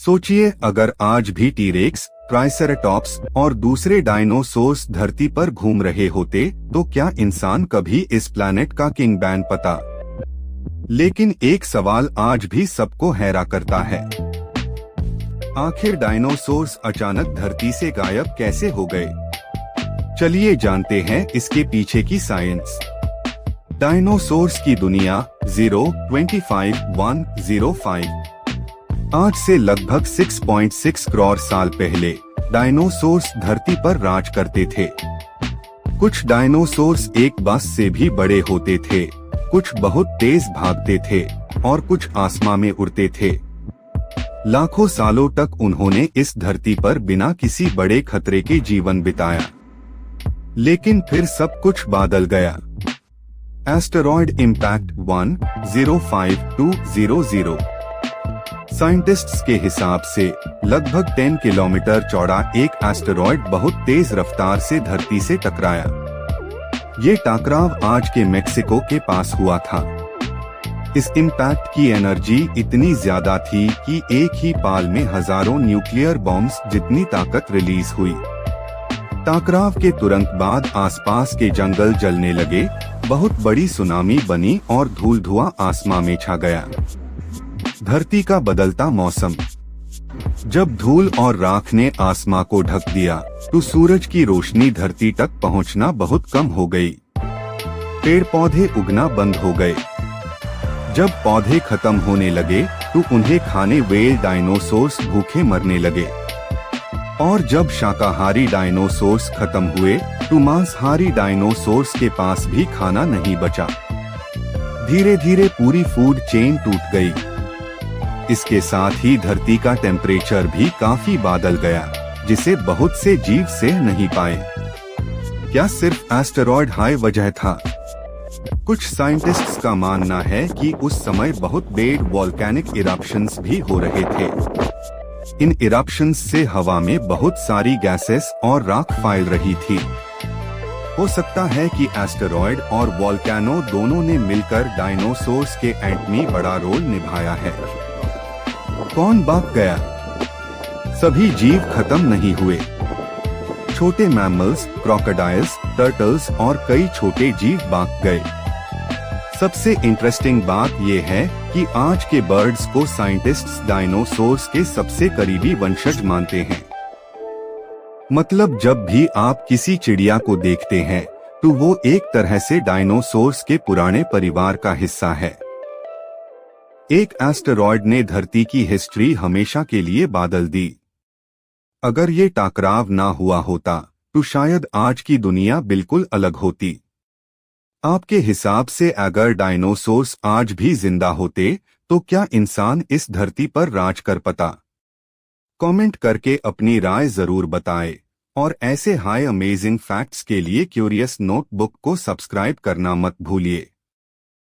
सोचिए, अगर आज भी टीरेक्स, ट्राइसेराटॉप्स और दूसरे डायनासोर्स धरती पर घूम रहे होते तो क्या इंसान कभी इस प्लैनेट का किंग बन पाता? लेकिन एक सवाल आज भी सबको हैरान करता है। आखिर डायनासोर्स अचानक धरती से गायब कैसे हो गए? चलिए जानते हैं इसके पीछे की साइंस। डायनासोर्स की दुनिया 025-105। आज से लगभग 6.6 करोड़ साल पहले डायनासोर्स धरती पर राज करते थे। कुछ डायनासोर्स एक बस से भी बड़े होते थे, कुछ बहुत तेज भागते थे और कुछ आसमान में उड़ते थे। लाखों सालों तक उन्होंने इस धरती पर बिना किसी बड़े खतरे के जीवन बिताया। लेकिन फिर सब कुछ बदल गया। Asteroid impact 105200। साइंटिस्ट्स के हिसाब से लगभग 10 किलोमीटर चौड़ा एक एस्टेरॉयड बहुत तेज रफ्तार से धरती से टकराया। ये टकराव आज के मेक्सिको के पास हुआ था। इस इम्पैक्ट की एनर्जी इतनी ज्यादा थी कि एक ही पाल में हजारों न्यूक्लियर बॉम्ब्स जितनी ताकत रिलीज हुई। टकराव के तुरंत बाद आसपास के जंगल जलने लगे, बहुत बड़ी सुनामी बनी और धूल धुआं आसमान में छा गया। धरती का बदलता मौसम। जब धूल और राख ने आसमां को ढक दिया तो सूरज की रोशनी धरती तक पहुंचना बहुत कम हो गई। पेड़ पौधे उगना बंद हो गए। जब पौधे खत्म होने लगे तो उन्हें खाने वाले डायनासोर्स भूखे मरने लगे। और जब शाकाहारी डायनासोर्स खत्म हुए तो मांसाहारी डायनासोर्स के पास भी खाना नहीं बचा। धीरे धीरे पूरी फूड चेन टूट गई। इसके साथ ही धरती का टेम्परेचर भी काफी बदल गया, जिसे बहुत से जीव सह नहीं पाए। क्या सिर्फ एस्टेरॉयड हाई वजह था? कुछ साइंटिस्ट्स का मानना है कि उस समय बहुत बड़े वोल्केनिक इरप्शंस भी हो रहे थे। इन इरप्शंस से हवा में बहुत सारी गैसेस और राख फैल रही थी। हो सकता है कि एस्टेरॉयड और वोल्केनो दोनों ने मिलकर डायनासोर्स के एंड में बड़ा रोल निभाया है। कौन भाग गया? सभी जीव खत्म नहीं हुए। छोटे मैमल्स, क्रोकोडाइल्स, टर्टल्स और कई छोटे जीव भाग गए। सबसे इंटरेस्टिंग बात यह है कि आज के बर्ड्स को साइंटिस्ट्स डायनासोर्स के सबसे करीबी वंशज मानते हैं। मतलब जब भी आप किसी चिड़िया को देखते हैं तो वो एक तरह से डायनासोर्स के पुराने परिवार का हिस्सा है। एक एस्टेरॉयड ने धरती की हिस्ट्री हमेशा के लिए बदल दी। अगर ये टकराव ना हुआ होता तो शायद आज की दुनिया बिल्कुल अलग होती। आपके हिसाब से अगर डायनासोर्स आज भी जिंदा होते तो क्या इंसान इस धरती पर राज कर पाता? कमेंट करके अपनी राय जरूर बताएं और ऐसे हाई अमेजिंग फैक्ट्स के लिए क्यूरियस नोटबुक को सब्सक्राइब करना मत भूलिए।